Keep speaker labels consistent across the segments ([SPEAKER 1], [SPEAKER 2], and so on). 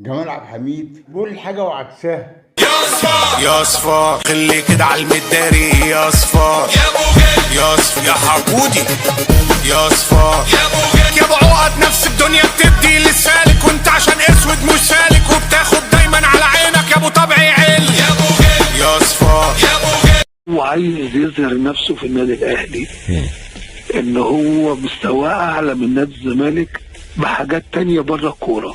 [SPEAKER 1] جمال عبد الحميد بيقول حاجه وعكسها.
[SPEAKER 2] يا صفار خلي كده على المداري يا صفار يا ابو غالي يا صفار يا حقودي يا صفار يا ابو غالي يا ابو عقد نفس الدنيا بتدي للسالك وانت عشان اسود مش سالك وبتاخد دايما على عينك يا ابو طبعي عل يا ابو غالي يا صفار يا ابو غالي.
[SPEAKER 3] وعايز يظهر نفسه في النادي الاهلي ان هو مستواه اعلى من نادي الزمالك بحاجات تانية بره الكوره.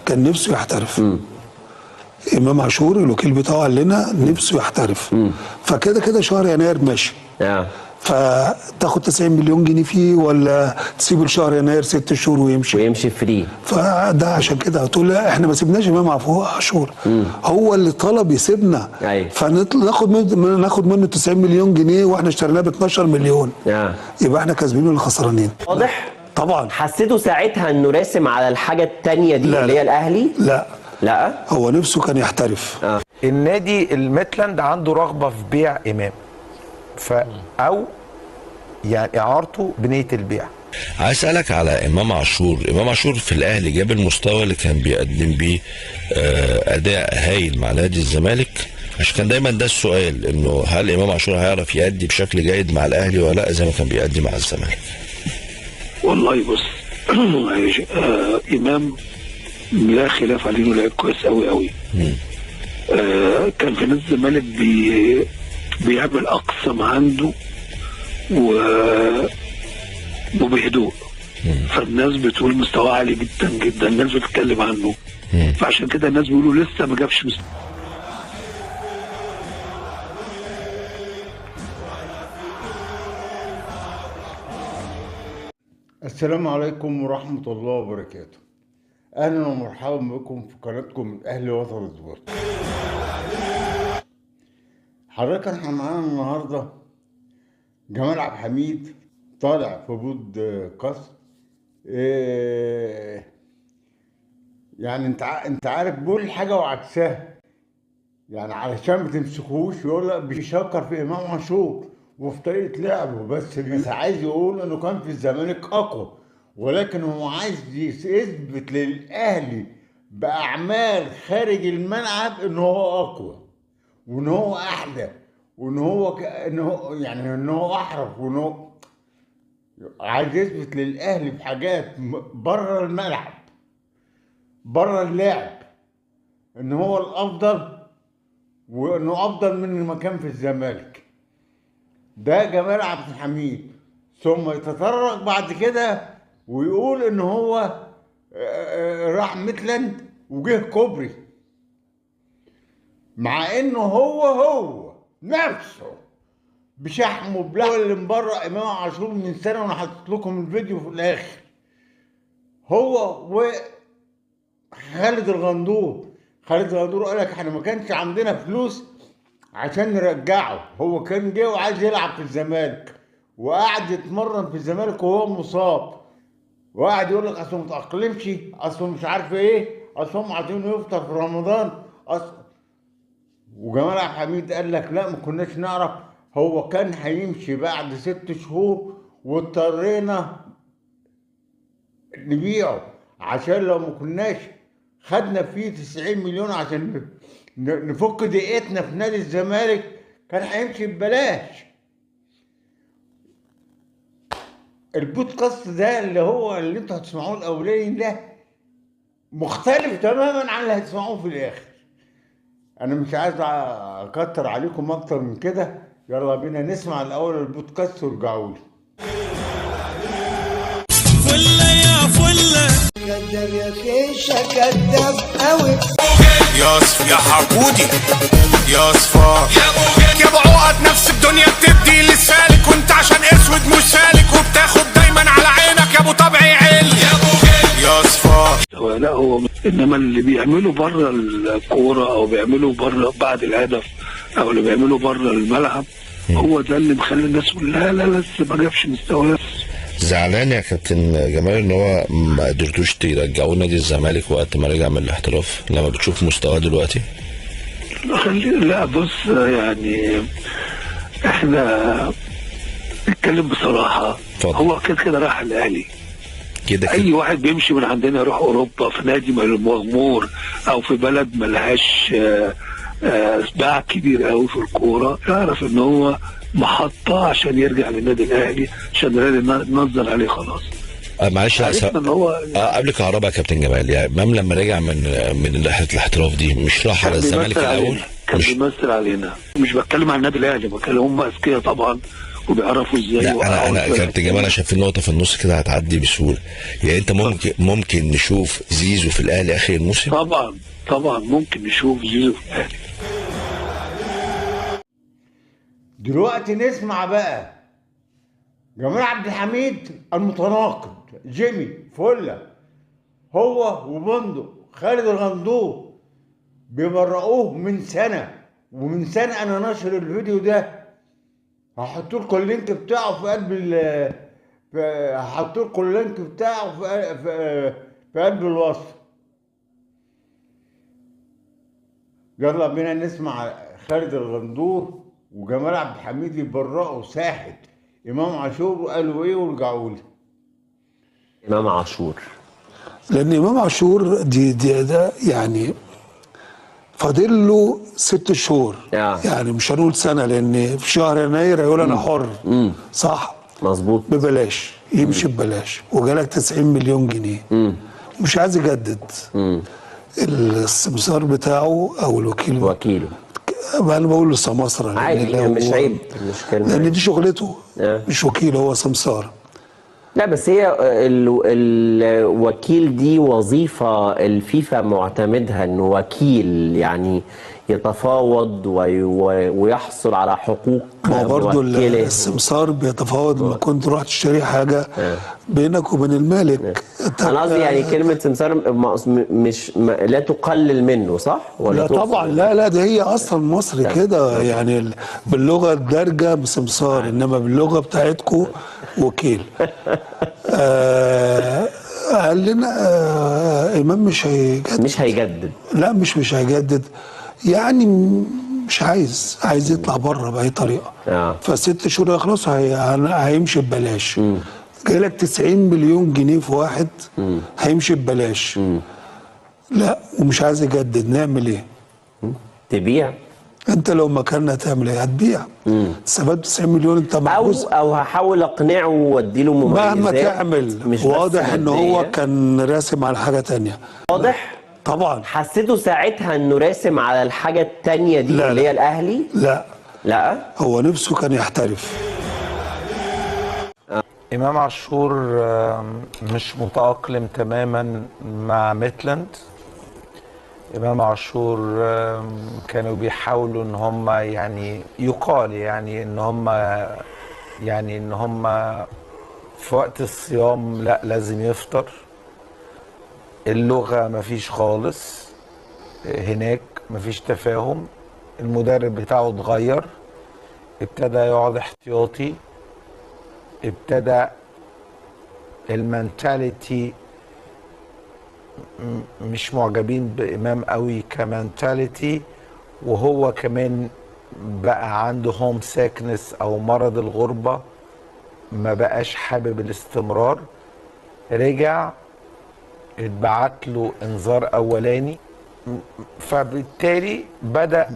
[SPEAKER 3] كان نفسه يحترف. امام عاشور الوكيل بتاعه قال لنا نفسه يحترف. فكده كده شهر يناير ماشي. فتاخد 90 مليون جنيه فيه ولا تسيبه لشهر يناير 6 شهور ويمشي
[SPEAKER 4] فري.
[SPEAKER 3] فده عشان كده هتقول لا احنا ما سيبناش امام عاشور، هو اللي طلب يسيبنا. ناخد منه 90 مليون جنيه واحنا اشتريناه ب 12 مليون. يبقى احنا كاسبين ولا خسرانين؟
[SPEAKER 4] واضح؟
[SPEAKER 3] طبعا.
[SPEAKER 4] حسيتوا ساعتها انه راسم على الحاجه الثانيه دي اللي هي الاهلي؟ لا
[SPEAKER 3] هو نفسه كان يحترف.
[SPEAKER 5] النادي الميتلاند عنده رغبه في بيع امام او يعني اعارته بنيه البيع.
[SPEAKER 6] عايز اسالك على امام عاشور في الاهلي جاب المستوى اللي كان بيقدم بيه اداء هايل مع نادي الزمالك، عشان كان دايما ده السؤال انه هل امام عاشور هيعرف يأدي بشكل جيد مع الاهلي ولا لا زي ما كان بيأدي مع الزمالك؟
[SPEAKER 3] والله بص امام لا خلاف عليه انه لعيب كويس قوي قوي. كان في نادي الزمالك بيعمل اقصى ما عنده وبهدوء. فالناس بتقول مستواه عالي جدا جدا، الناس بتتكلم عنه. فعشان كده الناس بيقولوا لسه ما جابش مستوى.
[SPEAKER 1] السلام عليكم ورحمه الله وبركاته. اهلا ومرحبا بكم في قناتكم اهلي وطن سبورت. حضرتك احنا معانا النهارده جمال عبد الحميد طالع في بود قصر. يعني انت عارف بيقول حاجه وعكسها، يعني علشان ما تمسكوش يقول لك بيشكر في امام عاشور وفي طريقه لعبه، بس عايز يقول انه كان في الزمالك اقوى، ولكن هو عايز يثبت للاهلي باعمال خارج الملعب ان هو اقوى وان هو احلى وان هو ان هو احرف، وان هو عايز يثبت للاهلي بحاجات بره الملعب بره اللعب ان هو الافضل وانه افضل من المكان في الزمالك. ده جمال عبد الحميد. ثم يتطرق بعد كده ويقول ان هو راح ميتلاند وجه كوبري، مع انه هو نفسه بشحمه بلحمه اللي مبرق امام عاشور من سنه، وانا حاطط لكم الفيديو في الاخر. هو وخالد الغندور قال لك احنا ما كانش عندنا فلوس عشان نرجعه. هو كان جه وعايز يلعب في الزمالك وقعد يتمرن في الزمالك وهو مصاب، وقعد يقول لك اصله متأقلمش، اصله مش عارف ايه، اصله هم عايزينه يفطر في رمضان وجمال عبد الحميد قال لك لا ما كناش نعرف. هو كان هيمشي بعد 6 شهور واضطرينا نبيعه عشان لو ما كناش خدنا فيه 90 مليون عشان نفك دقيقتنا في نادي الزمالك كان هيمشي ببلاش. البودكاست ده اللي انتوا هتسمعوه الاولاني ده مختلف تماما عن اللي هتسمعوه في الاخر. انا مش عايز اكتر عليكم اكتر من كده، يلا بينا نسمع الاول البودكاست وارجعوا لي.
[SPEAKER 2] فله يا فله
[SPEAKER 7] كداب يا كيشة كداب قوي
[SPEAKER 2] يا صفار يا حقودي يا صفار يا ابو غالي يا ابو عقد نفس الدنيا بتدي للسالك وانت عشان اسود مش سالك وبتاخد دايما على عينك يا ابو طبعي عل يا ابو غالي يا صفار.
[SPEAKER 3] لا هو انما اللي بيعمله بره الكوره او بيعمله بره بعد الهدف او اللي بيعمله بره الملعب هو ده اللي مخلي الناس تقول لا لسه ما جابش مستواه.
[SPEAKER 6] زعلان يا كابتن جمال ان هو ما قدرتوش ترجعوه نادي الزمالك وقت ما رجع من الاحتراف لما بتشوف مستواه دلوقتي؟
[SPEAKER 3] لا بص يعني احنا نتكلم بصراحه. هو كده راح الاهلي
[SPEAKER 6] كده
[SPEAKER 3] اي واحد بيمشي من عندنا يروح اوروبا في نادي مغمور او في بلد ملهاش باع كبير قوي في الكوره، يعرف ان هو محطه عشان يرجع للنادي الاهلي، عشان النادي ننظر عليه خلاص.
[SPEAKER 6] معلش
[SPEAKER 3] عرفنا ان هو
[SPEAKER 6] قبل كهربا يا كابتن جمال، يعني امام لما رجع من رحله الاحتراف دي مش راح على الزمالك الاول؟
[SPEAKER 3] كان بيمثل علينا. مش بتكلم عن النادي الاهلي، بتكلم هم اذكياء طبعا وبيعرفوا ازاي.
[SPEAKER 6] لا انا كابتن جمال انا شايف النقطه في النص كده هتعدي بسهوله. يعني انت ممكن نشوف زيزو في الاهلي اخر الموسم؟
[SPEAKER 3] طبعا ممكن نشوف زيزو في الاهلي.
[SPEAKER 1] دلوقتي نسمع بقى جمال عبد الحميد المتناقض جيمي فله، هو وبندق خالد الغندور بيبرئوه من سنه، ومن سنه انا ناشر الفيديو ده، هحط لكم اللينك بتاعه في قلب هحط لكم اللينك بتاعه في قلب الوصف. يلا بينا نسمع خالد الغندور وجمال عبد الحميد يبرئوا ساحه امام عاشور وقالوا ايه، ورجعوا لي.
[SPEAKER 4] امام عاشور،
[SPEAKER 3] لان امام عاشور ده يعني فاضل له 6 شهور، يعني مش هنقول سنه، لان في شهر يناير هيقول انا حر. صح،
[SPEAKER 4] مظبوط،
[SPEAKER 3] ببلاش يمشي ببلاش، وجالك 90 مليون جنيه. مش عايز يجدد. السمسار بتاعه او
[SPEAKER 4] وكيله
[SPEAKER 3] انا بقول له سماسره
[SPEAKER 4] عادي، مش عيب، مش كلمه،
[SPEAKER 3] لان دي شغلته. مش وكيل، هو سمسار.
[SPEAKER 4] لا بس هي الوكيل دي وظيفة الفيفا معتمدها، انه وكيل يعني يتفاوض ويحصل على حقوق.
[SPEAKER 3] ما برضه السمسار بيتفاوض. لما كنت رحت تشتري حاجة بينك وبين المالك.
[SPEAKER 4] انا قصدي يعني كلمة سمسار مش لا تقلل منه، صح؟ ولا
[SPEAKER 3] لا طبعا، لا ده هي اصلا مصري كده، يعني باللغة الدارجة سمسار، انما باللغة بتاعتكم وكيل. قال لنا امام مش هيجدد. لا مش هيجدد، يعني مش عايز يطلع بره باي طريقه. ف6 شهور يخلص هيمشي ببلاش. جايلك 90 مليون جنيه في واحد هيمشي ببلاش. لا ومش عايز يجدد، نعمل ايه؟
[SPEAKER 4] تبيع.
[SPEAKER 3] انت لو مكاننا تعمل ايه؟ هتبيع. استفدت 90 مليون انت محبوس.
[SPEAKER 4] او هحاول اقنعه واديله مميزات.
[SPEAKER 3] مهما تعمل واضح ان هو كان راسم على حاجه تانية.
[SPEAKER 4] واضح
[SPEAKER 3] طبعا.
[SPEAKER 4] حسيته ساعتها انه راسم على الحاجه التانية دي اللي هي الاهلي؟ لا
[SPEAKER 3] هو نفسه كان يحترف.
[SPEAKER 5] امام عاشور مش متأقلم تماما مع ميتلاند. امام عاشور كانوا بيحاولوا ان هم يعني يقال يعني ان هم في وقت الصيام لا لازم يفطر. اللغة مفيش خالص هناك، مفيش تفاهم. المدرب بتاعه اتغير، ابتدى يقعد احتياطي، ابتدى المنتاليتي مش معجبين بإمام قوي كمنتاليتي، وهو كمان بقى عنده هوم ساكنس او مرض الغربة، ما بقاش حابب الاستمرار. رجع اتبعت له انذار اولاني، فبالتالي بدأ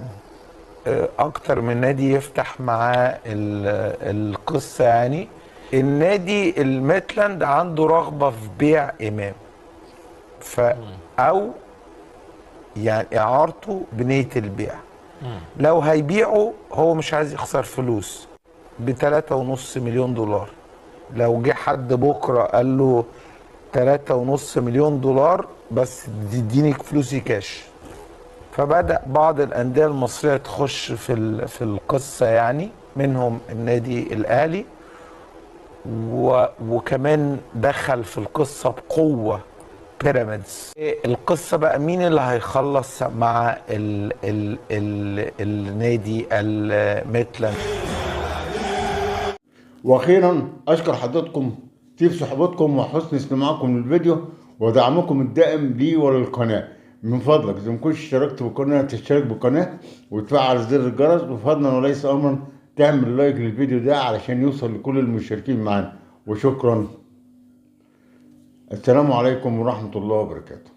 [SPEAKER 5] اكتر من نادي يفتح معاه القصة. يعني النادي الميتلاند عنده رغبة في بيع امام، او يعني اعارته بنية البيع. لو هيبيعه هو مش عايز يخسر فلوس ب3.5 مليون دولار. لو جه حد بكرة قال له 3.5 مليون دولار بس تديني فلوسي كاش، فبدأ بعض الأندية المصرية تخش في القصة، يعني منهم النادي الأهلي، وكمان دخل في القصة بقوة بيراميدز. القصة بقى مين اللي هيخلص مع النادي الميتلاند.
[SPEAKER 1] واخيرا اشكر حضراتكم طيب صحبتكم وحسن استماعكم للفيديو ودعمكم الدائم لي وللقناه. من فضلك اذا ما كنتش اشتركت بالقناه تشترك بالقناه وتفعل زر الجرس، وفضلا وليس امرا تعمل لايك للفيديو ده علشان يوصل لكل المشتركين معانا. وشكرا. السلام عليكم ورحمة الله وبركاته.